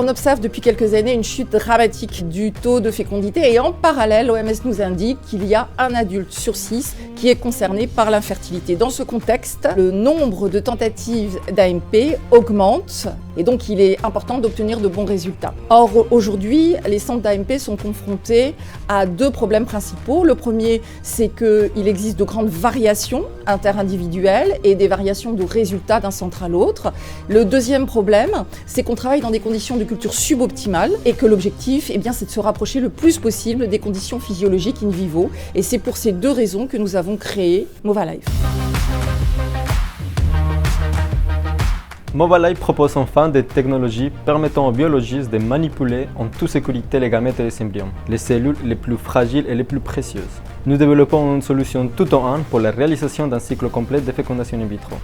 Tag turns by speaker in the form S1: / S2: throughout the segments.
S1: On observe depuis quelques années une chute dramatique du taux de fécondité et en parallèle, l'OMS nous indique qu'il y a un adulte sur 6 qui est concerné par l'infertilité. Dans ce contexte, le nombre de tentatives d'AMP augmente et donc il est important d'obtenir de bons résultats. Or, aujourd'hui, les centres d'AMP sont confrontés à deux problèmes principaux. Le premier, c'est qu'il existe de grandes variations interindividuelles et des variations de résultats d'un centre à l'autre. Le deuxième problème, c'est qu'on travaille dans des conditions de culture suboptimales et que l'objectif, c'est de se rapprocher le plus possible des conditions physiologiques in vivo. Et c'est pour ces deux raisons que nous avons créé Movalife.
S2: Movalife propose enfin des technologies permettant aux biologistes de manipuler en toute sécurité les gamètes et les embryons, les cellules les plus fragiles et les plus précieuses. Nous développons une solution tout en un pour la réalisation d'un cycle complet de fécondation in vitro.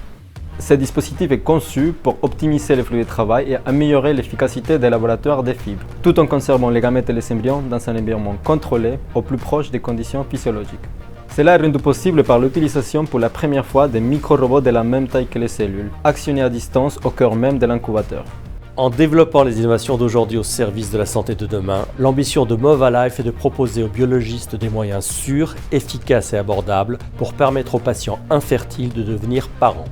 S2: Ce dispositif est conçu pour optimiser les flux de travail et améliorer l'efficacité des laboratoires des fibres, tout en conservant les gamètes et les embryons dans un environnement contrôlé au plus proche des conditions physiologiques. Cela est rendu possible par l'utilisation pour la première fois des micro-robots de la même taille que les cellules, actionnés à distance au cœur même de l'incubateur.
S3: En développant les innovations d'aujourd'hui au service de la santé de demain, l'ambition de Movalife est de proposer aux biologistes des moyens sûrs, efficaces et abordables pour permettre aux patients infertiles de devenir parents.